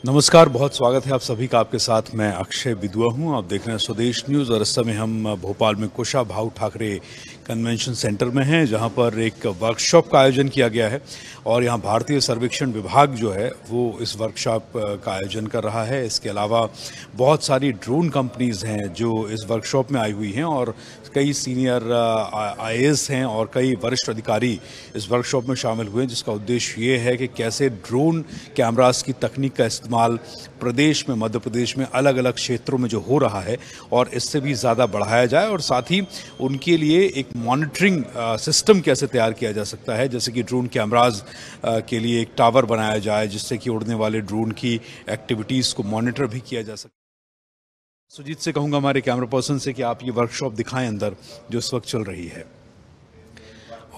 नमस्कार, बहुत स्वागत है आप सभी का। आपके साथ मैं अक्षय विदुआ हूं। आप देख रहे हैं स्वदेश न्यूज़ और इस समय हम भोपाल में कुशाभाऊ ठाकरे कन्वेंशन सेंटर में हैं, जहां पर एक वर्कशॉप का आयोजन किया गया है और यहां भारतीय सर्वेक्षण विभाग जो है वो इस वर्कशॉप का आयोजन कर रहा है। इसके अलावा बहुत सारी ड्रोन कंपनीज़ हैं जो इस वर्कशॉप में आई हुई हैं और कई सीनियर आईएएस हैं और कई वरिष्ठ अधिकारी इस वर्कशॉप में शामिल हुए हैं, जिसका उद्देश्य ये है कि कैसे ड्रोन कैमरास की तकनीक का इस्तेमाल प्रदेश में, मध्य प्रदेश में अलग अलग क्षेत्रों में जो हो रहा है और इससे भी ज़्यादा बढ़ाया जाए और साथ ही उनके लिए एक मॉनिटरिंग सिस्टम कैसे तैयार किया जा सकता है। जैसे कि ड्रोन कैमराज के लिए एक टावर बनाया जाए जिससे कि उड़ने वाले ड्रोन की एक्टिविटीज़ को मॉनिटर भी किया जा सके। सुजीत से कहूँगा, हमारे कैमरा पर्सन से, कि आप ये वर्कशॉप दिखाएं अंदर जो इस वक्त चल रही है।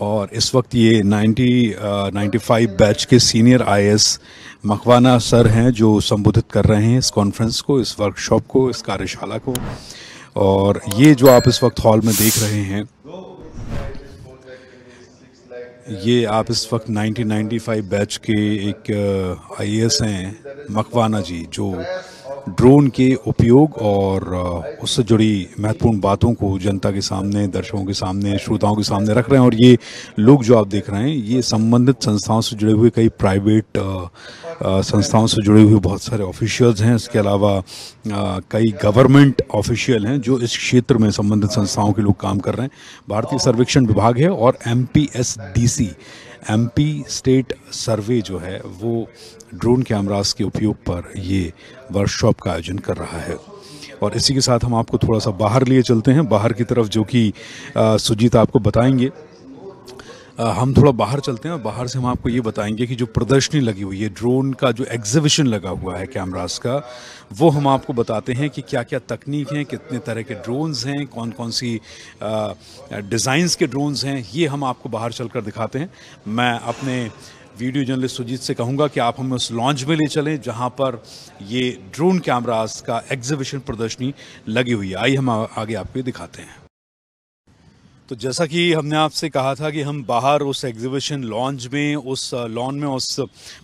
और इस वक्त ये 95 बैच के सीनियर आईएएस मकवाना सर हैं जो संबोधित कर रहे हैं इस कॉन्फ्रेंस को, इस वर्कशॉप को, इस कार्यशाला को। और ये जो आप इस वक्त हॉल में देख रहे हैं, ये आप इस वक्त 1995 बैच के एक आईएएस हैं मकवाना जी, जो ड्रोन के उपयोग और उससे जुड़ी महत्वपूर्ण बातों को जनता के सामने, दर्शकों के सामने, श्रोताओं के सामने रख रहे हैं। और ये लोग जो आप देख रहे हैं, ये संबंधित संस्थाओं से जुड़े हुए, कई प्राइवेट संस्थाओं से जुड़े हुए बहुत सारे ऑफिशियल्स हैं। इसके अलावा कई गवर्नमेंट ऑफिशियल हैं जो इस क्षेत्र में संबंधित संस्थाओं के लोग काम कर रहे हैं। भारतीय सर्वेक्षण विभाग है और एमपीएसडीसी, एमपी स्टेट सर्वे जो है वो ड्रोन कैमरास के उपयोग पर ये वर्कशॉप का आयोजन कर रहा है। और इसी के साथ हम आपको थोड़ा सा बाहर लिए चलते हैं, बाहर की तरफ, जो कि सुजीत आपको बताएंगे। हम थोड़ा बाहर चलते हैं और बाहर से हम आपको ये बताएंगे कि जो प्रदर्शनी लगी हुई है, ड्रोन का जो एग्जीबिशन लगा हुआ है कैमरास का, वो हम आपको बताते हैं कि क्या क्या तकनीक हैं, कितने तरह के ड्रोन्स हैं, कौन कौन सी डिज़ाइंस के ड्रोन्स हैं, ये हम आपको बाहर चलकर दिखाते हैं। मैं अपने वीडियो जर्नलिस्ट सुजीत से कहूँगा कि आप हमें उस लॉन्च में ले चलें जहाँ पर ये ड्रोन कैमरास का एग्जीबिशन प्रदर्शनी लगी हुई है। आइए हम आगे आपको दिखाते हैं। तो जैसा कि हमने आपसे कहा था कि हम बाहर उस एग्जीबिशन लॉन्च में, उस लॉन में, उस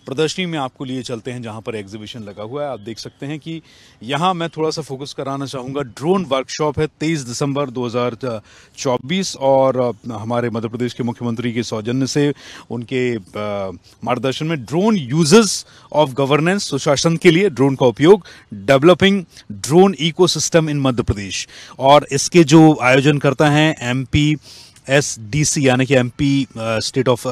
प्रदर्शनी में आपको लिए चलते हैं जहां पर एग्जीबिशन लगा हुआ है। आप देख सकते हैं कि यहां मैं थोड़ा सा फोकस कराना चाहूँगा। ड्रोन वर्कशॉप है 23 दिसंबर 2024 और हमारे मध्य प्रदेश के मुख्यमंत्री के सौजन्य से, उनके मार्गदर्शन में, ड्रोन यूजर्स ऑफ गवर्नेंस, सुशासन के लिए ड्रोन का उपयोग, डेवलपिंग ड्रोन इकोसिस्टम इन मध्य प्रदेश। और इसके जो आयोजन करता है एमपीएसडीसी, यानी कि MP state of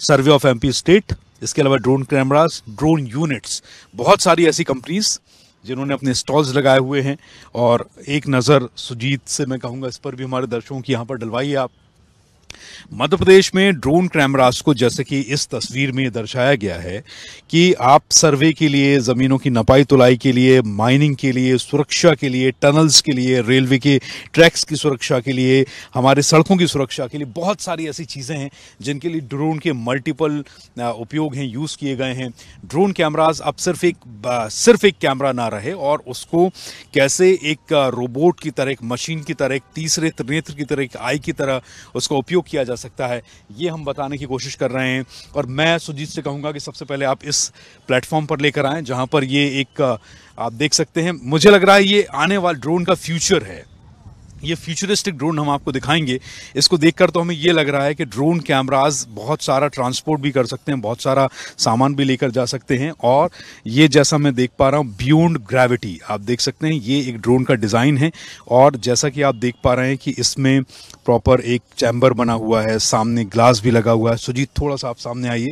survey of MP state. इसके अलावा ड्रोन कैमरास, ड्रोन यूनिट्स, बहुत सारी ऐसी कंपनीज जिन्होंने अपने स्टॉल्स लगाए हुए हैं। और एक नज़र सुजीत से मैं कहूँगा इस पर भी हमारे दर्शकों की यहाँ पर डलवाइए आप। मध्य प्रदेश में ड्रोन कैमरास को, जैसे कि इस तस्वीर में दर्शाया गया है, कि आप सर्वे के लिए, ज़मीनों की नपाई तुलाई के लिए, माइनिंग के लिए, सुरक्षा के लिए, टनल्स के लिए, रेलवे के ट्रैक्स की सुरक्षा के लिए, हमारे सड़कों की सुरक्षा के लिए, बहुत सारी ऐसी चीज़ें हैं जिनके लिए ड्रोन के मल्टीपल उपयोग हैं, यूज़ किए गए हैं। ड्रोन कैमरास अब सिर्फ एक कैमरा ना रहे और उसको कैसे एक रोबोट की तरह, एक मशीन की तरह, एक तीसरे नेत्र की तरह, एक आई की तरह उसका उपयोग किया जा सकता है, ये हम बताने की कोशिश कर रहे हैं। और मैं सुजीत से कहूंगा कि सबसे पहले आप इस प्लेटफॉर्म पर लेकर आएं जहां पर ये एक, आप देख सकते हैं, मुझे लग रहा है ये आने वाले ड्रोन का फ्यूचर है। ये फ्यूचरिस्टिक ड्रोन हम आपको दिखाएंगे। इसको देखकर तो हमें ये लग रहा है कि ड्रोन कैमरास बहुत सारा ट्रांसपोर्ट भी कर सकते हैं, बहुत सारा सामान भी लेकर जा सकते हैं। और ये, जैसा मैं देख पा रहा हूँ, बियॉन्ड ग्रेविटी, आप देख सकते हैं, ये एक ड्रोन का डिज़ाइन है। और जैसा कि आप देख पा रहे हैं कि इसमें प्रॉपर एक चैम्बर बना हुआ है, सामने ग्लास भी लगा हुआ है। सुजीत, थोड़ा सा आप सामने आइए,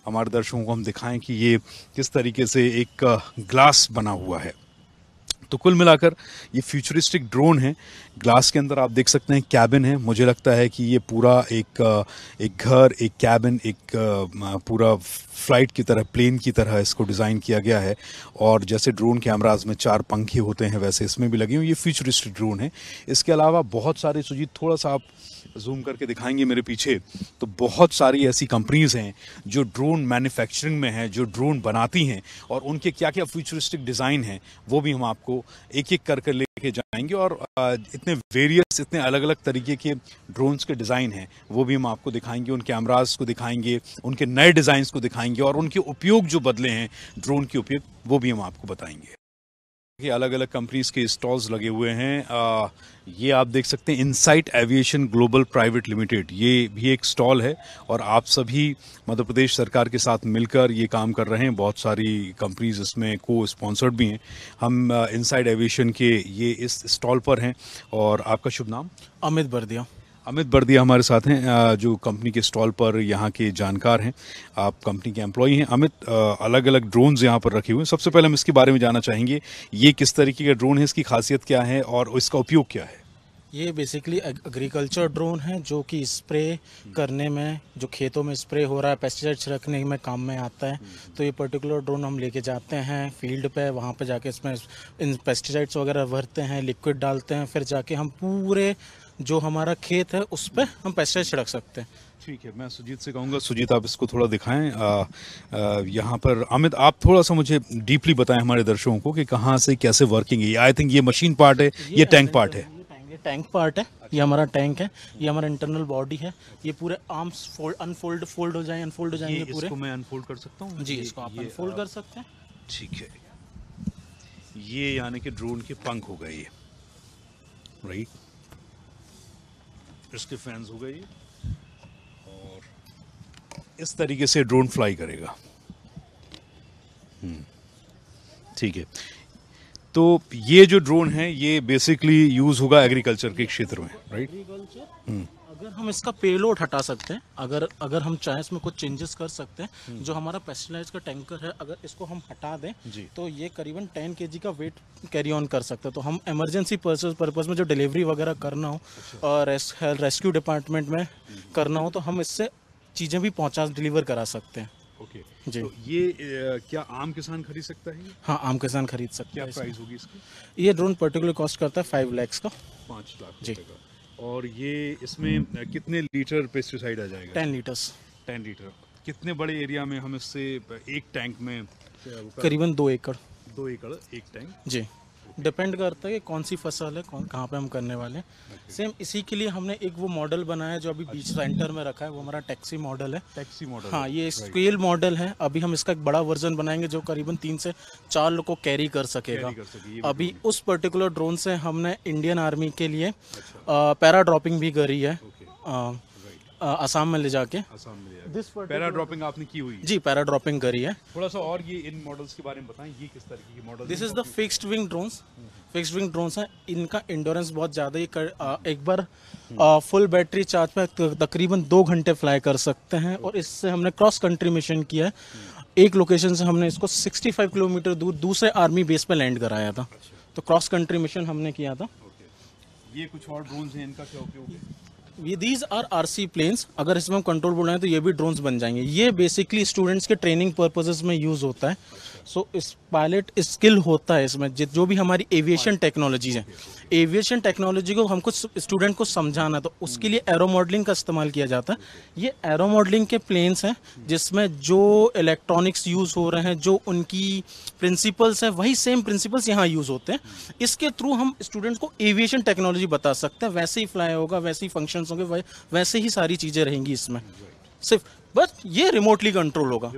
हमारे दर्शकों को हम दिखाएं कि ये किस तरीके से एक ग्लास बना हुआ है। तो कुल मिलाकर ये फ्यूचरिस्टिक ड्रोन है। ग्लास के अंदर आप देख सकते हैं कैबिन है। मुझे लगता है कि ये पूरा एक घर, एक कैबिन, एक पूरा फ्लाइट की तरह, प्लेन की तरह इसको डिज़ाइन किया गया है। और जैसे ड्रोन कैमराज में 4 पंखे होते हैं, वैसे इसमें भी लगे हुए। ये फ्यूचरिस्टिक ड्रोन है। इसके अलावा बहुत सारे, सुजीत थोड़ा सा आप जूम करके दिखाएंगे मेरे पीछे, तो बहुत सारी ऐसी कंपनीज हैं जो ड्रोन मैन्युफैक्चरिंग में हैं, जो ड्रोन बनाती हैं, और उनके क्या क्या फ्यूचरिस्टिक डिज़ाइन हैं वो भी हम आपको आपको एक एक कर लेके जाएंगे और इतने वेरियस, इतने अलग अलग तरीके के ड्रोन्स के डिज़ाइन हैं वो भी हम आपको दिखाएंगे, उन कैमरास को दिखाएंगे, उनके नए डिज़ाइंस को दिखाएंगे और उनके उपयोग जो बदले हैं ड्रोन के उपयोग वो भी हम आपको बताएंगे। ये अलग अलग कंपनीज के स्टॉल्स लगे हुए हैं। ये आप देख सकते हैं insight aviation global private limited, ये भी एक स्टॉल है और आप सभी मध्य प्रदेश सरकार के साथ मिलकर ये काम कर रहे हैं। बहुत सारी कंपनीज इसमें को स्पॉन्सर्ड भी हैं। हम इनसाइट एविएशन के ये इस स्टॉल पर हैं। और आपका शुभ नाम? अमित बर्दिया। अमित बर्दिया हमारे साथ हैं, जो कंपनी के स्टॉल पर यहाँ के जानकार हैं। आप कंपनी के एम्प्लॉई हैं। अमित, अलग अलग ड्रोन्स यहाँ पर रखे हुए हैं। सबसे पहले हम इसके बारे में जानना चाहेंगे, ये किस तरीके का ड्रोन है, इसकी खासियत क्या है और इसका उपयोग क्या है? ये बेसिकली एग्रीकल्चर ड्रोन है जो कि स्प्रे करने में, जो खेतों में स्प्रे हो रहा है, पेस्टिसाइड्स रखने में काम में आता है। तो ये पर्टिकुलर ड्रोन हम लेके जाते हैं फील्ड पे, वहाँ पे जाके इसमें इन पेस्टिसाइड्स वगैरह भरते हैं, लिक्विड डालते हैं, फिर जाके हम पूरे जो हमारा खेत है उस पर हम पेस्टिसाइड छिड़क सकते हैं। ठीक है, मैं सुजीत से कहूँगा, सुजीत आप इसको थोड़ा दिखाएं। यहाँ पर अमित आप थोड़ा सा मुझे डीपली बताएं हमारे दर्शकों को कि कहाँ से कैसे वर्किंग है। आई थिंक ये मशीन पार्ट है, ये टैंक पार्ट है। ये टैंक पार्ट है। ये हमारा टैंक है, ये हमारा इंटरनल बॉडी है। ये पूरे आर्म्स फोल्ड हो जाएंगे पूरे। इसको मैं अनफोल्ड कर सकता हूँ? जी, इसको आप अनफोल्ड कर सकते हैं। ठीक है, ये यानी कि ड्रोन के पंख हो गए ये, राइट, इसके फैंस हो गए और इस तरीके से ड्रोन फ्लाई करेगा। ठीक है, तो ये जो ड्रोन है ये बेसिकली यूज होगा एग्रीकल्चर के क्षेत्र में, राइट? अगर हम इसका पेलोड हटा सकते हैं, अगर हम चाहें इसमें कुछ चेंजेस कर सकते हैं। जो हमारा पेस्टिसाइड्स का टैंकर है, अगर इसको हम हटा दें तो ये करीबन 10 kg का वेट कैरी ऑन कर सकते हैं। तो हम इमरजेंसी पर्पस में जो डिलीवरी वगैरह करना हो और रेस्क्यू डिपार्टमेंट में करना हो तो हम इससे चीज़ें भी डिलीवर करा सकते हैं। ओके जी। तो ये क्या आम किसान खरीद सकता है? हाँ, आम किसान खरीद सकते हैं। क्या प्राइस होगी इसकी? ये ड्रोन पर्टिकुलर कॉस्ट करता है 5 लाख का। 5 लाख जी। रुपए का। और ये इसमें कितने लीटर पेस्टिसाइड आ जाएगा? 10 लीटर्स। 10 लीटर। कितने बड़े एरिया में हम इससे एक टैंक में? करीबन 2 एकड़। 2 एकड़ एक टैंक। जी, डिपेंड करता है कि कौन सी फसल है, कहाँ पे हम करने वाले हैं। सेम इसी के लिए हमने एक वो मॉडल बनाया है जो अभी बीच सेंटर में रखा है, वो हमारा टैक्सी मॉडल है। Taxi model? हाँ, ये स्केल मॉडल है। अभी हम इसका एक बड़ा वर्जन बनाएंगे जो करीबन 3 से 4 लोग को कैरी कर सकेगा। अभी उस पर्टिकुलर ड्रोन से हमने इंडियन आर्मी के लिए पैरा ड्रॉपिंग भी करी है, असम में ले जाके। पैरा ड्रॉपिंग आपने की हुई? जी, पैरा ड्रॉपिंग करी है। थोड़ा सा और ये इन मॉडल्स के बारे में बताएं, ये किस तरीके के model? This is the fixed wing drones. Fixed wing drones हैं, इनका इंडोरेंस बहुत ज़्यादा है। एक बार फुल बैटरी चार्ज पे तकरीबन 2 घंटे फ्लाई कर सकते हैं। और इससे हमने क्रॉस कंट्री मिशन किया है। एक लोकेशन से हमने इसको 65 किलोमीटर दूर दूसरे आर्मी बेस पे लैंड कराया था। तो क्रॉस कंट्री मिशन हमने किया था। ये कुछ और ड्रोन्स हैं, इनका क्या उपयोग है? ये दीज आर RC प्लेन्स। अगर इसमें हम कंट्रोल बोर्ड बनाए तो ये भी ड्रोन्स बन जाएंगे। ये बेसिकली स्टूडेंट्स के ट्रेनिंग पर्पसेस में यूज़ होता है। सो इस पायलट स्किल होता है इसमें, जो भी हमारी एविएशन टेक्नोलॉजी है, एविएशन टेक्नोलॉजी को हमको स्टूडेंट को समझाना, तो उसके लिए एरो मॉडलिंग का इस्तेमाल किया जाता है। ये एरो मॉडलिंग के प्लेन्स हैं जिसमें जो इलेक्ट्रॉनिक्स यूज़ हो रहे हैं, जो उनकी प्रिंसिपल्स हैं, वही सेम प्रिंसिपल्स यहाँ यूज़ होते हैं। इसके थ्रू हम स्टूडेंट्स को एविएशन टेक्नोलॉजी बता सकते हैं। वैसे ही फ्लाई होगा, वैसे ही फंक्शंस होंगे, वैसे ही सारी चीज़ें रहेंगी इसमें। सिर्फ बस ये रिमोटली कंट्रोल होगा।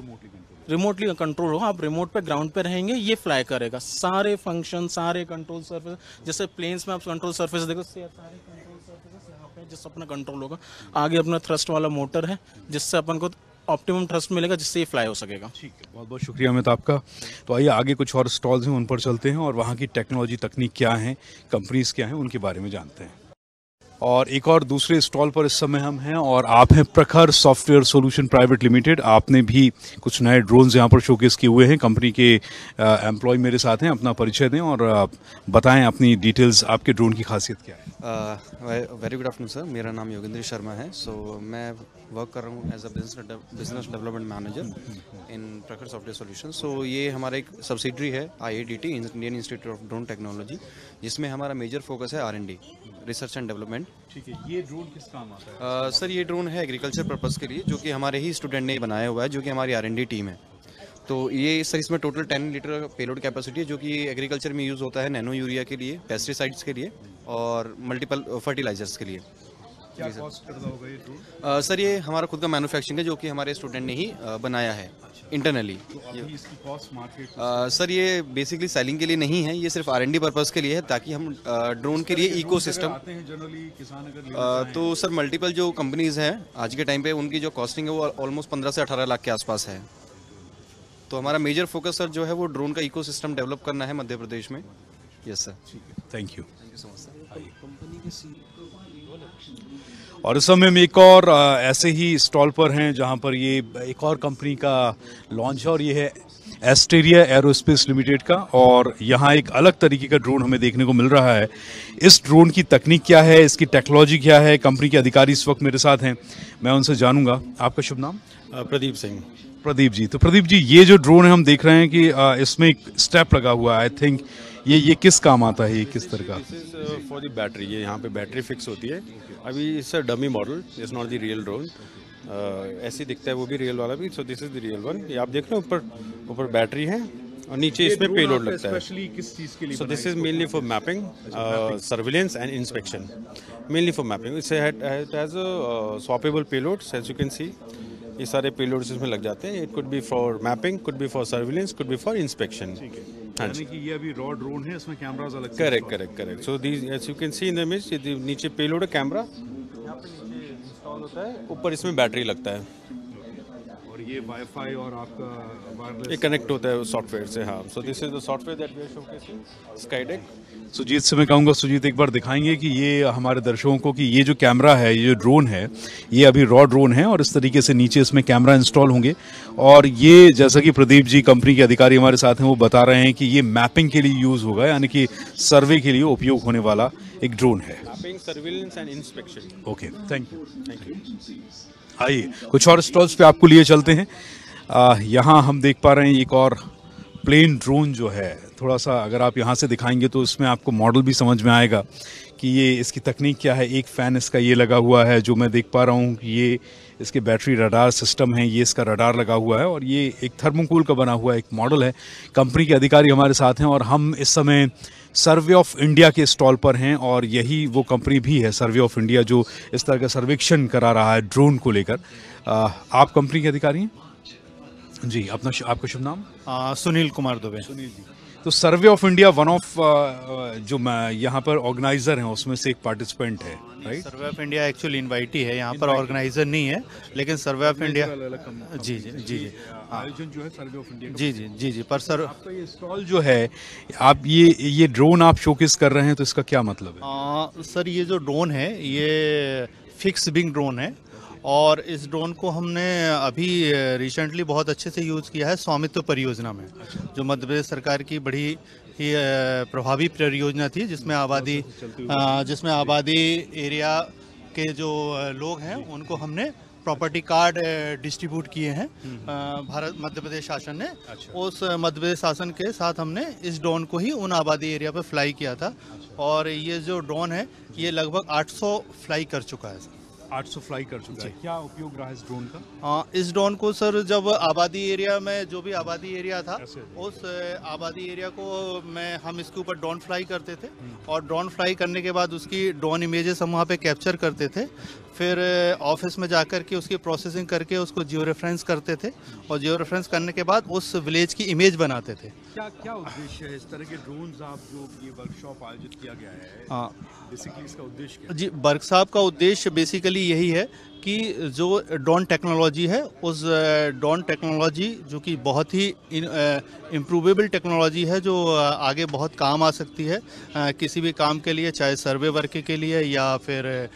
रिमोटली कंट्रोल होगा। आप रिमोट पे ग्राउंड पे रहेंगे, ये फ्लाई करेगा। सारे फंक्शन, सारे कंट्रोल सरफेस, जैसे प्लेन्स में आप कंट्रोल सरफेस देखो, सारे कंट्रोल सरफेस यहाँ पे जिससे अपना कंट्रोल होगा। आगे अपना थ्रस्ट वाला मोटर है जिससे अपन को ऑप्टिमम थ्रस्ट मिलेगा, जिससे ये फ्लाई हो सकेगा। ठीक है, बहुत बहुत शुक्रिया अमित आपका। तो आइए आगे कुछ और स्टॉल्स हैं उन पर चलते हैं और वहाँ की टेक्नोलॉजी, तकनीक क्या है, कंपनीज क्या हैं, उनके बारे में जानते हैं। और एक और दूसरे स्टॉल पर इस समय हम हैं और आप हैं प्रखर सॉफ्टवेयर सॉल्यूशन प्राइवेट लिमिटेड। आपने भी कुछ नए ड्रोन्स यहाँ पर शोकेस किए हुए हैं। कंपनी के एम्प्लॉय मेरे साथ हैं, अपना परिचय दें और बताएं अपनी डिटेल्स, आपके ड्रोन की खासियत क्या है? वेरी गुड आफ्टरनून सर, मेरा नाम योगेंद्र शर्मा है। सो मैं वर्क कर रहा हूँ as a business development manager in Prakhar software solution. सो ये हमारा एक सब्सिडरी है IIDT, Indian institute of drone technology, जिसमें हमारा मेजर फोकस है R&D, रिसर्च एंड डेवलपमेंट। ठीक है, ये ड्रोन किस काम आता है? सर ये ड्रोन है एग्रीकल्चर पर्पस के लिए, जो कि हमारे ही स्टूडेंट ने बनाया हुआ है, जो कि हमारी R&D टीम है। तो ये सर इसमें टोटल 10 लीटर पेलोड कैपेसिटी है, जो कि एग्रीकल्चर में यूज़ होता है, नैनो यूरिया के लिए, पेस्टिसाइड्स के लिए और मल्टीपल फर्टिलाइजर्स के लिए। क्या कॉस्ट करता होगा ये ड्रोन? सर ये हमारा खुद का मैन्युफैक्चरिंग है, जो कि हमारे स्टूडेंट ने ही बनाया है इंटरनली। तो अभी इसकी कॉस्ट मार्केट सर ये बेसिकली सेलिंग के लिए नहीं है, ये सिर्फ R&D पर्पस के लिए है, ताकि हम ड्रोन के लिए इकोसिस्टम आते हैं जनरली किसान अगर लेना तो सर मल्टीपल जो कंपनीज हैं आज के टाइम पे, उनकी जो कॉस्टिंग है वो ऑलमोस्ट 15 से 18 लाख के आसपास है। तो हमारा मेजर फोकस सर जो है वो ड्रोन का इकोसिस्टम डेवलप करना है मध्य प्रदेश में। Yes sir. Thank you. Thank you so much sir. और इस समय हम एक और ऐसे ही स्टॉल पर हैं जहां पर ये एक और कंपनी का लॉन्च है और ये है एस्टेरिया एरोस्पेस लिमिटेड का। और यहाँ एक अलग तरीके का ड्रोन हमें देखने को मिल रहा है। इस ड्रोन की तकनीक क्या है, इसकी टेक्नोलॉजी क्या है, कंपनी के अधिकारी इस वक्त मेरे साथ हैं, मैं उनसे जानूंगा। आपका शुभ नाम? प्रदीप सिंह। प्रदीप जी, तो प्रदीप जी ये जो ड्रोन है हम देख रहे हैं कि इसमें एक स्टेप लगा हुआ है, आई थिंक ये किस काम आता है, ये किस तरह का? This is for the battery. ये यहाँ पे बैटरी फिक्स होती है। अभी it's a dummy model, it's not the real drone. ऐसे दिखता है वो भी रियल वाला भी। सो this is the real one. ये आप देख रहे हो, ऊपर बैटरी है और नीचे इसमें पेलोड लगता है। स्पेशली किस चीज के लिए? So this is mainly for mapping, surveillance and inspection. Mainly for mapping. It's has a swappable payloads, as you can see. ये सारे पेलोड्स इसमें लग जाते हैं। It could be for mapping, could be for surveillance, could be for inspection. हाँ जी, कि ये अभी रॉ ड्रोन है, इसमें कैमरास अलग से correct. So these as you can see in the image, ये नीचे पेलोड है, कैमरा यहाँ पे नीचे इंस्टॉल होता है, ऊपर इसमें बैटरी लगता है और ये वाईफाई और आपका वायरलेस ये कनेक्ट होता है सॉफ्टवेयर से। हाँ, so this is the software that we are showcasing, Skydeck. Sujit से मैं कहूँगा, सुजीत एक बार दिखाएंगे कि ये हमारे दर्शकों को कि ये जो कैमरा है, ये जो ड्रोन है, ये अभी रॉ ड्रोन है और इस तरीके से नीचे इसमें कैमरा इंस्टॉल होंगे। और ये जैसा कि प्रदीप जी कंपनी के अधिकारी हमारे साथ हैं, वो बता रहे हैं कि ये मैपिंग के लिए यूज़ होगा, यानी कि सर्वे के लिए उपयोग होने वाला एक ड्रोन है। Mapping, surveillance and inspection. Okay, thank you. आइए कुछ और स्टॉल्स पे आपको लिए चलते हैं। यहाँ हम देख पा रहे हैं एक और प्लेन ड्रोन जो है, थोड़ा सा अगर आप यहाँ से दिखाएंगे तो इसमें आपको मॉडल भी समझ में आएगा कि ये इसकी तकनीक क्या है। एक फ़ैन इसका ये लगा हुआ है जो मैं देख पा रहा हूँ, ये इसके बैटरी रडार सिस्टम है, ये इसका रडार लगा हुआ है और ये एक थर्मोकूल का बना हुआ एक मॉडल है। कंपनी के अधिकारी हमारे साथ हैं और हम इस समय सर्वे ऑफ इंडिया के स्टॉल पर हैं और यही वो कंपनी भी है, सर्वे ऑफ इंडिया, जो इस तरह का सर्वेक्षण करा रहा है ड्रोन को लेकर। आप कंपनी के अधिकारी हैं जी? आपका शुभ नाम? सुनील कुमार दुबे। सुनील जी, तो सर्वे ऑफ इंडिया वन ऑफ जो यहाँ पर ऑर्गेनाइजर हैं उसमें से एक पार्टिसिपेंट है, right? Survey of India actually invitee है, यहाँ पर ऑर्गेनाइजर नहीं है, लेकिन सर्वे ऑफ इंडिया जी आयोजन जो है सर्वे ऑफ इंडिया जी पर सर आपका ये स्टॉल जो है, आप ये ड्रोन आप शोकेस कर रहे हैं, तो इसका क्या मतलब है? सर ये जो ड्रोन है ये फिक्स विंग ड्रोन है और इस ड्रोन को हमने अभी रिसेंटली बहुत अच्छे से यूज़ किया है स्वामित्व परियोजना में, जो मध्य प्रदेश सरकार की बड़ी ही प्रभावी परियोजना थी, जिसमें आबादी एरिया के जो लोग हैं उनको हमने प्रॉपर्टी कार्ड डिस्ट्रीब्यूट किए हैं भारत मध्य प्रदेश शासन ने। उस मध्य प्रदेश शासन के साथ हमने इस ड्रोन को ही उन आबादी एरिया पर फ्लाई किया था और ये जो ड्रोन है ये लगभग 800 फ्लाई कर चुका है। 800 फ्लाई कर चुका है। क्या उपयोग रहा है इस ड्रोन का? इस ड्रोन को सर जब आबादी एरिया में जो भी आबादी एरिया था उस आबादी एरिया को हम इसके ऊपर ड्रोन फ्लाई करते थे और ड्रोन फ्लाई करने के बाद उसकी ड्रोन इमेजेस हम वहाँ पे कैप्चर करते थे। फिर ऑफिस में जाकर के उसकी प्रोसेसिंग करके उसको जियो रेफरेंस करते थे और जियो रेफरेंस करने के बाद उस विलेज की इमेज बनाते थे। क्या उद्देश्य है इस तरह के ड्रोन्स आप जो ये वर्कशॉप आयोजित किया गया है? हाँ, बेसिकली इसका उद्देश्य क्या है? जी, वर्कशॉप का उद्देश्य बेसिकली यही है कि जो ड्रोन टेक्नोलॉजी है उस ड्रोन टेक्नोलॉजी जो कि बहुत ही इम्प्रूवेबल टेक्नोलॉजी है, जो आगे बहुत काम आ सकती है किसी भी काम के लिए, चाहे सर्वे वर्क के लिए या फिर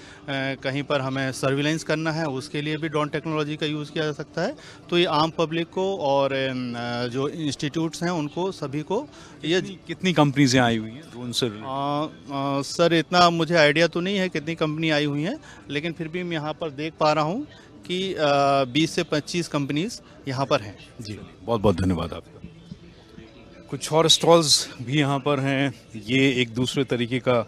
कहीं पर हमें सर्विलेंस करना है उसके लिए भी ड्रोन टेक्नोलॉजी का यूज़ किया जा सकता है। तो ये आम पब्लिक को और जो इंस्टीट्यूट्स हैं उनको सभी को ये कितनी कंपनीज आई हुई हैं ड्रोन से? सर इतना मुझे आइडिया तो नहीं है कितनी कंपनी आई हुई हैं, लेकिन फिर भी मैं यहाँ पर देख पा रहा हूँ कि 20 से 25 कंपनीज यहाँ पर हैं। जी, बहुत बहुत धन्यवाद आपका। कुछ और स्टॉल्स भी यहाँ पर हैं। ये एक दूसरे तरीके का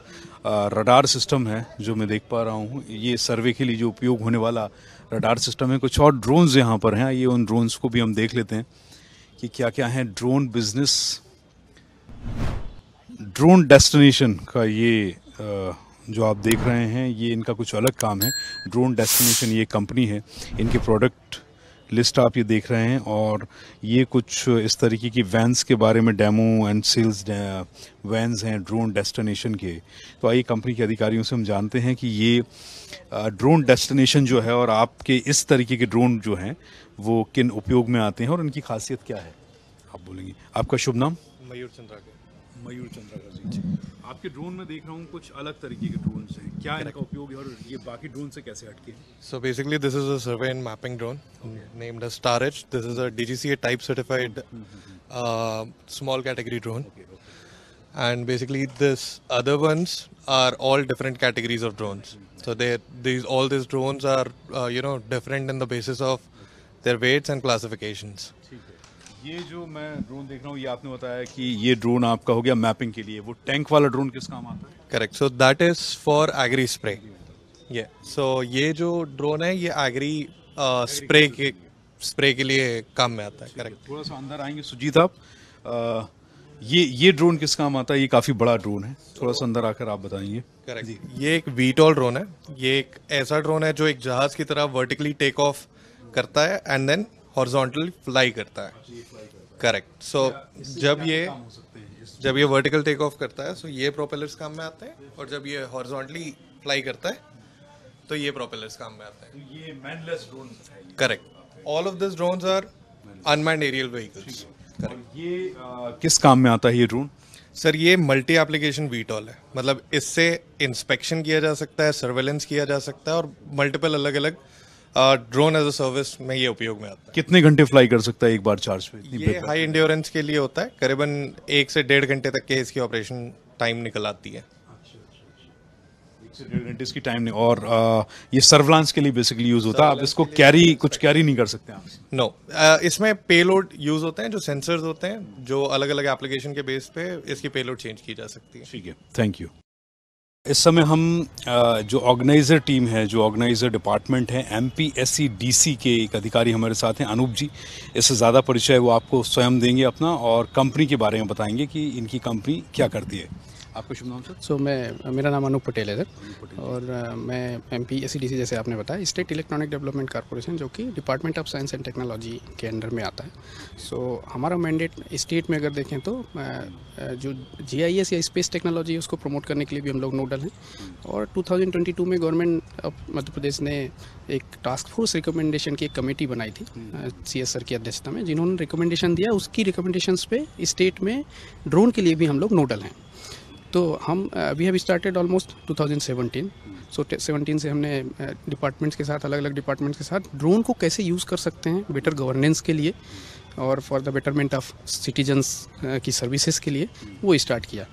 रडार सिस्टम है जो मैं देख पा रहा हूँ, ये सर्वे के लिए जो उपयोग होने वाला रडार सिस्टम है। कुछ और ड्रोन्स यहाँ पर हैं, ये उन ड्रोन्स को भी हम देख लेते हैं कि क्या क्या है ड्रोन बिजनेस, ड्रोन डेस्टिनेशन का ये जो आप देख रहे हैं ये इनका कुछ अलग काम है। ड्रोन डेस्टिनेशन ये कंपनी है, इनके प्रोडक्ट लिस्ट आप ये देख रहे हैं और ये कुछ इस तरीके की वैन्स के बारे में डेमो एंड सेल्स वैन्स हैं ड्रोन डेस्टिनेशन के। तो आइए कंपनी के अधिकारियों से हम जानते हैं कि ये ड्रोन डेस्टिनेशन जो है और आपके इस तरीके के ड्रोन जो हैं वो किन उपयोग में आते हैं और उनकी खासियत क्या है, आप बोलेंगे। आपका शुभ नाम? मयूर चंद्राकर। मयूर चंद्राकर जी। आपके ड्रोन में देख रहा हूँ कुछ अलग तरीके के ड्रोन हैं, क्या इनका उपयोग है और ये बाकी ड्रोन से कैसे हटके? So basically this is a survey and mapping drone named as Star Edge. This is a DGCA type certified small category drone. And basically this other ones are all different categories of drones. So all these drones are different in the basis of their weights and classifications. ये जो मैं drone देख रहा हूँ ये आपने बताया कि ये ड्रोन आपका हो गया मैपिंग के लिए, वो टैंक वाला ड्रोन किस काम आता है? Correct. So that is for agri spray. Yeah. So ये जो ड्रोन है ये agri स्प्रे के लिए काम में आता है। करेक्ट। थोड़ा सा अंदर आएंगे सुजीत आप। ये ड्रोन किस काम आता है? ये काफ़ी बड़ा ड्रोन है, थोड़ा सा अंदर आकर आप बताएंगे। करेक्ट। ये एक वीटॉल ड्रोन है। ये एक ऐसा ड्रोन है जो एक जहाज की तरह वर्टिकली टेक ऑफ करता है एंड देन हॉरिजॉन्टली फ्लाई करता है। करेक्ट। सो जब ये वर्टिकल टेक ऑफ करता है, सो ये प्रोपेलर्स काम में आते हैं, और जब ये हॉरिजॉन्टली फ्लाई करता है तो ये प्रोपेलर्स काम में आते हैं। ये मैनलेस ड्रोन है। Correct. All of this drones are unmanned aerial vehicles. Correct. ये किस काम में आता है ये ड्रोन? सर ये मल्टी एप्लीकेशन वीटॉल है, मतलब इससे इंस्पेक्शन किया जा सकता है, सर्वेलेंस किया जा सकता है, और मल्टीपल अलग अलग ड्रोन एज अ सर्विस में ये उपयोग में आता है। कितने घंटे फ्लाई कर सकता है एक बार चार्ज पे? ये हाई एंड्योरेंस के लिए होता है, करीबन 1 से 1.5 घंटे तक के इसकी ऑपरेशन टाइम निकल आती है। 1 से 1.5 घंटे इसकी टाइम नहीं। और ये सर्विलांस के लिए बेसिकली यूज होता है, आप इसको कैरी नहीं कर सकते आप? नो, इसमें पेलोड यूज होते हैं, जो सेंसर्स होते हैं, जो अलग अलग एप्लीकेशन के बेस पे इसकी पेलोड चेंज की जा सकती है। ठीक है, थैंक यू। इस समय हम जो ऑर्गेनाइजर टीम है, जो ऑर्गेनाइजर डिपार्टमेंट है MPSCDC के एक अधिकारी हमारे साथ हैं, अनूप जी। इससे ज़्यादा परिचय वो आपको स्वयं देंगे अपना, और कंपनी के बारे में बताएंगे कि इनकी कंपनी क्या करती है। आपका शुभ नाम सर? मेरा नाम अनूप पटेल है सर, और मैं MPSCDC जैसे आपने बताया स्टेट इलेक्ट्रॉनिक डेवलपमेंट कॉर्पोरेशन, जो कि department of science and technology के अंडर में आता है। हमारा मैंडेट स्टेट में अगर देखें तो जो GIS या स्पेस टेक्नोलॉजी है उसको प्रमोट करने के लिए भी हम लोग नोडल हैं। और 2022 में गवर्नमेंट ऑफ मध्य प्रदेश ने एक टास्क फोर्स रिकमेंडेशन की एक कमेटी बनाई थी CS सर की अध्यक्षता में, जिन्होंने रिकमेंडेशन दिया। उसकी रिकमेंडेशंस पे स्टेट में ड्रोन के लिए भी हम लोग नोडल हैं। तो हम वी हैव स्टार्टेड ऑलमोस्ट 2017। 17 से हमने डिपार्टमेंट्स के साथ, अलग अलग डिपार्टमेंट्स के साथ ड्रोन को कैसे यूज़ कर सकते हैं बेटर गवर्नेंस के लिए और for the betterment of citizens की सर्विसेज के लिए, वो स्टार्ट किया।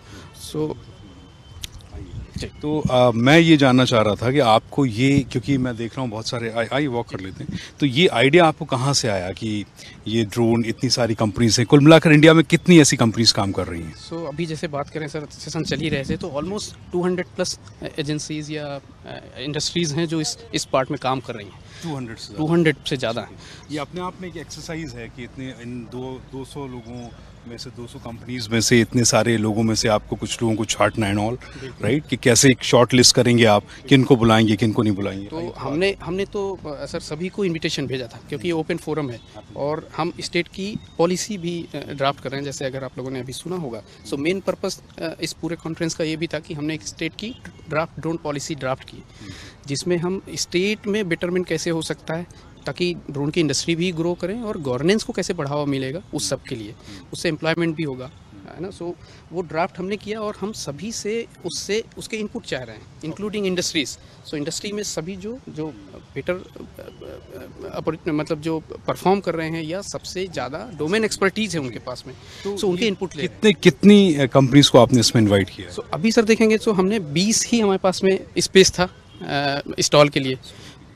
तो मैं ये जानना चाह रहा था कि आपको ये, क्योंकि मैं देख रहा हूँ बहुत सारे, आई वॉक कर लेते हैं, तो ये आइडिया आपको कहाँ से आया कि ये ड्रोन, इतनी सारी कंपनीज हैं, कुल मिलाकर इंडिया में कितनी ऐसी कंपनीज काम कर रही हैं? अभी जैसे बात करें सर, सेशन चल ही रहे थे, तो ऑलमोस्ट 200+ एजेंसीज या इंडस्ट्रीज़ हैं जो इस पार्ट में काम कर रही हैं। 200 से ज़्यादा हैं। ये अपने आप में एक एक्सरसाइज है कि इतने इन 200 लोगों में से, 200 कंपनीज में से, इतने सारे लोगों में से आपको कुछ लोगों को छांटना एंड ऑल, राइट, कि कैसे एक शॉर्ट लिस्ट करेंगे आप, किनको बुलाएंगे किनको नहीं बुलाएंगे? तो हमने तो सर सभी को इनविटेशन भेजा था, क्योंकि ये ओपन फोरम है, और हम स्टेट की पॉलिसी भी ड्राफ्ट कर रहे हैं, जैसे अगर आप लोगों ने अभी सुना होगा। मेन पर्पस इस पूरे कॉन्फ्रेंस का ये भी था कि हमने एक स्टेट की ड्रोन पॉलिसी ड्राफ्ट की, जिसमें हम स्टेट में बेटरमेंट कैसे हो सकता है ताकि ड्रोन की इंडस्ट्री भी ग्रो करें, और गवर्नेंस को कैसे बढ़ावा मिलेगा उस सब के लिए, उससे एम्प्लॉयमेंट भी होगा, है ना। वो ड्राफ्ट हमने किया, और हम सभी से उसके इनपुट चाह रहे हैं, इंक्लूडिंग इंडस्ट्रीज। इंडस्ट्री में सभी जो बेटर मतलब जो परफॉर्म कर रहे हैं या सबसे ज़्यादा डोमेन एक्सपर्टीज है उनके पास में, उनके इनपुट ले। कितनी कंपनीज को आपने इसमें इन्वाइट किया? अभी सर देखेंगे तो हमने 20 ही हमारे पास में स्पेस था स्टॉल के लिए।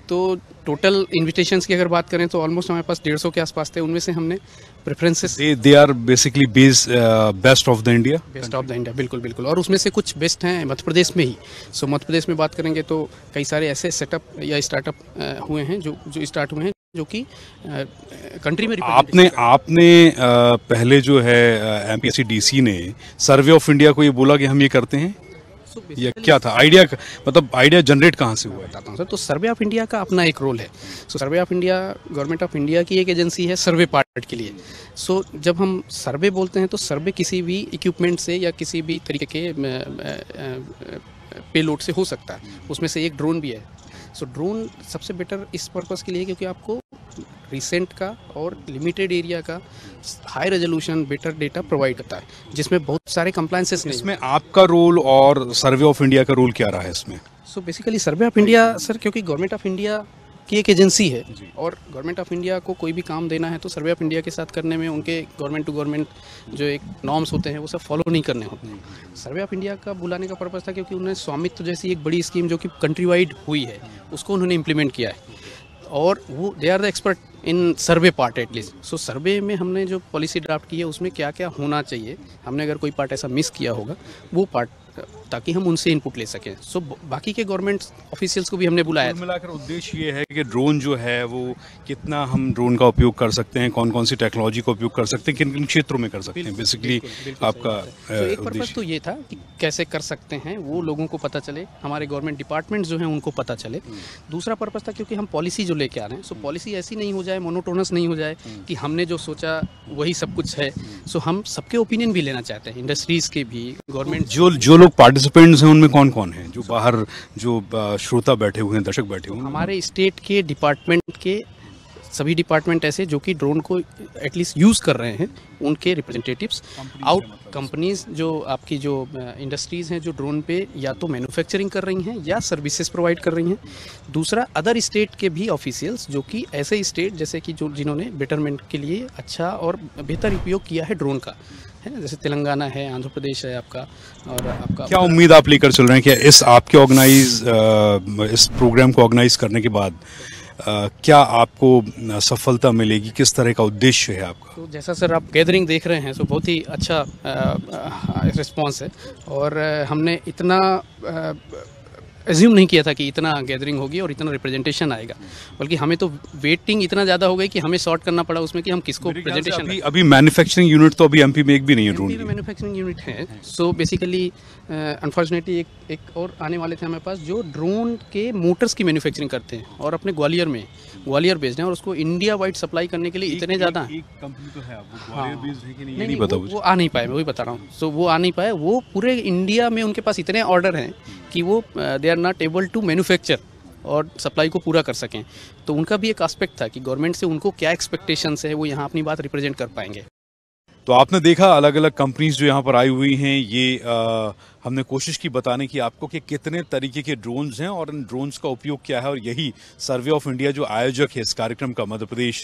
तो टोटल इन्विटेशंस की अगर बात करें तो ऑलमोस्ट हमारे पास 150 के आसपास थे। उनमें से हमने preferences, they are basically best of the India, बिल्कुल। और उसमें से कुछ बेस्ट हैं मध्य प्रदेश में ही। मध्य प्रदेश में बात करेंगे तो कई सारे ऐसे सेटअप या स्टार्टअप हुए हैं जो स्टार्ट हुए हैं। जो कि कंट्री में आपने पहले जो है एमपीएससी ने सर्वे ऑफ इंडिया को ये बोला कि हम ये करते हैं, या क्या था आइडिया, मतलब आइडिया जनरेट कहाँ से हुआ है? बताता हूँ सर। तो सर्वे ऑफ इंडिया का अपना एक रोल है। So survey of India government of India की एक एजेंसी है सर्वे पार्ट के लिए। सो जब हम सर्वे बोलते हैं तो सर्वे किसी भी इक्विपमेंट से या किसी भी तरीके के पेलोड से हो सकता है, उसमें से एक ड्रोन भी है। सो ड्रोन सबसे बेटर इस पर्पज़ के लिए क्योंकि आपको रिसेंट का और लिमिटेड एरिया का high resolution better data provide करता है, जिसमें बहुत सारे कंप्लायंसेस नहीं। इसमें आपका रोल और सर्वे ऑफ इंडिया का रोल क्या रहा है इसमें? So basically survey of India sir, क्योंकि गवर्नमेंट ऑफ इंडिया की एक एजेंसी है और गवर्नमेंट ऑफ इंडिया को कोई भी काम देना है तो सर्वे ऑफ इंडिया के साथ करने में उनके गवर्नमेंट टू गवर्नमेंट जो एक नॉर्म्स होते हैं वो सब फॉलो नहीं करने होते हैं। सर्वे ऑफ इंडिया का बुलाने का पर्पज़ था क्योंकि उन्होंने स्वामित्व जैसी एक बड़ी स्कीम जो कि कंट्री वाइड हुई है उसको उन्होंने इम्प्लीमेंट किया है और वो they are the expert in survey part at least. So survey में हमने जो पॉलिसी ड्राफ्ट की है उसमें क्या क्या होना चाहिए, हमने अगर कोई पार्ट ऐसा मिस किया होगा वो पार्ट, ताकि हम उनसे इनपुट ले सकें। सो बाकी के गवर्नमेंट ऑफिशियल्स को भी हमने बुलाया। मिलाकर उद्देश्य ये है कि ड्रोन जो है वो कितना हम ड्रोन का उपयोग कर सकते हैं, कौन कौन सी टेक्नोलॉजी का उपयोग कर सकते हैं, किन किन क्षेत्रों में कर सकते हैं, बेसिकली आपका एक पर्पज़ तो ये था कि कैसे कर सकते हैं वो लोगों को पता चले, हमारे गवर्नमेंट डिपार्टमेंट्स जो हैं उनको पता चले। दूसरा पर्पज़ था क्योंकि हम पॉलिसी जो लेके आ रहे हैं, सो पॉलिसी ऐसी नहीं हो जाए, मोनोटोनस नहीं हो जाए कि हमने जो सोचा वही सब कुछ है। सो हम सबके ओपिनियन भी लेना चाहते हैं, इंडस्ट्रीज़ के भी, गवर्नमेंट। जो लोग पार्टिसिपेंट्स हैं उनमें कौन कौन है, जो बाहर जो श्रोता बैठे हुए हैं, दर्शक बैठे हुए हैं? हमारे स्टेट के डिपार्टमेंट के सभी डिपार्टमेंट ऐसे जो कि ड्रोन को एटलीस्ट यूज़ कर रहे हैं उनके रिप्रेजेंटेटिव्स, आउट कंपनीज जो आपकी जो इंडस्ट्रीज़ हैं जो ड्रोन पे या तो मैन्युफैक्चरिंग कर रही हैं या सर्विसेज प्रोवाइड कर रही हैं। दूसरा अदर स्टेट के भी ऑफिशियल्स जो कि ऐसे स्टेट जैसे कि जो जिन्होंने बेटरमेंट के लिए अच्छा और बेहतर उपयोग किया है ड्रोन का, है ना, जैसे तेलंगाना है, आंध्र प्रदेश है आपका, और आपका क्या उम्मीद आप लेकर चल रहे हैं कि इस आपके इस प्रोग्राम को ऑर्गेनाइज करने के बाद क्या आपको सफलता मिलेगी, किस तरह का उद्देश्य है आपका? तो जैसा सर आप गैदरिंग देख रहे हैं, सो बहुत ही अच्छा रिस्पांस है और हमने इतना एज्यूम नहीं किया था कि इतना गैदरिंग होगी और इतना रिप्रेजेंटेशन आएगा, बल्कि हमें तो वेटिंग इतना ज़्यादा हो गई कि हमें सॉर्ट करना पड़ा उसमें कि हम किसको प्रेजेंटेशन। अभी मैन्युफैक्चरिंग यूनिट तो अभी एमपी में एक भी नहीं है ड्रोन की। मैन्युफैक्चरिंग यूनिट है। सो बेसिकली अनफॉर्चुनेटली एक और आने वाले थे हमारे पास जो ड्रोन के मोटर्स की मैन्युफैक्चरिंग करते हैं और अपने ग्वालियर बेस्ड हैं और उसको इंडिया वाइड सप्लाई करने के लिए इतने ज़्यादा कंपनी तो है, वो ग्वालियर बेस्ड है कि नहीं, नहीं वो आ नहीं पाए, मैं वही बता रहा हूँ। सो वो आ नहीं पाए, वो पूरे इंडिया में उनके पास इतने ऑर्डर हैं कि वो they are not able to manufacture और सप्लाई को पूरा कर सकें। तो उनका भी एक एस्पेक्ट था कि गवर्नमेंट से उनको क्या एक्सपेक्टेशंस है, वो यहाँ अपनी बात रिप्रेजेंट कर पाएंगे। तो आपने देखा अलग अलग कंपनीज जो यहाँ पर आई हुई हैं, ये हमने कोशिश की बताने की आपको कि कितने तरीके के ड्रोन्स हैं और इन ड्रोन्स का उपयोग क्या है, और यही सर्वे ऑफ इंडिया जो आयोजक है इस कार्यक्रम का मध्य प्रदेश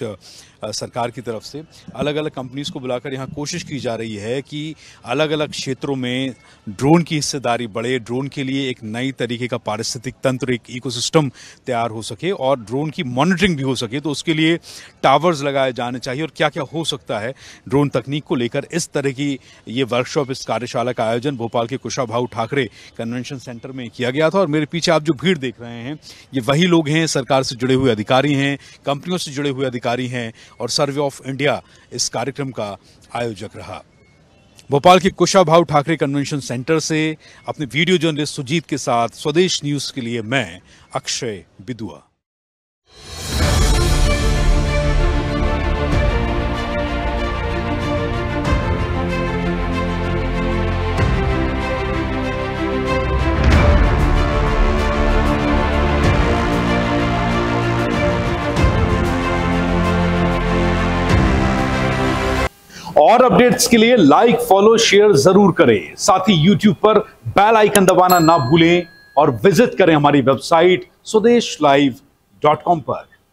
सरकार की तरफ से अलग अलग कंपनीज को बुलाकर यहाँ कोशिश की जा रही है कि अलग अलग क्षेत्रों में ड्रोन की हिस्सेदारी बढ़े, ड्रोन के लिए एक नई तरीके का पारिस्थितिक तंत्र, एक इकोसिस्टम तैयार हो सके और ड्रोन की मॉनिटरिंग भी हो सके। तो उसके लिए टावर्स लगाए जाने चाहिए और क्या क्या हो सकता है ड्रोन तकनीक को लेकर, इस तरह की ये वर्कशॉप, इस कार्यशाला का आयोजन भोपाल के कुशाभाऊ ठाकरे कन्वेंशन सेंटर में किया गया था। और मेरे पीछे आप जो भीड़ देख रहे हैं ये वही लोग हैं, सरकार से जुड़े हुए अधिकारी हैं, कंपनियों से जुड़े हुए अधिकारी हैं और सर्वे ऑफ इंडिया इस कार्यक्रम का आयोजक रहा। भोपाल के कुशाभाऊ ठाकरे कन्वेंशन सेंटर से अपने वीडियो जर्नलिस्ट सुजीत के साथ स्वदेश न्यूज के लिए मैं अक्षय बिदुआ। और अपडेट्स के लिए लाइक, फॉलो, शेयर जरूर करें। साथ ही YouTube पर बेल आइकन दबाना ना भूलें और विजिट करें हमारी वेबसाइट swedeshlive.com पर।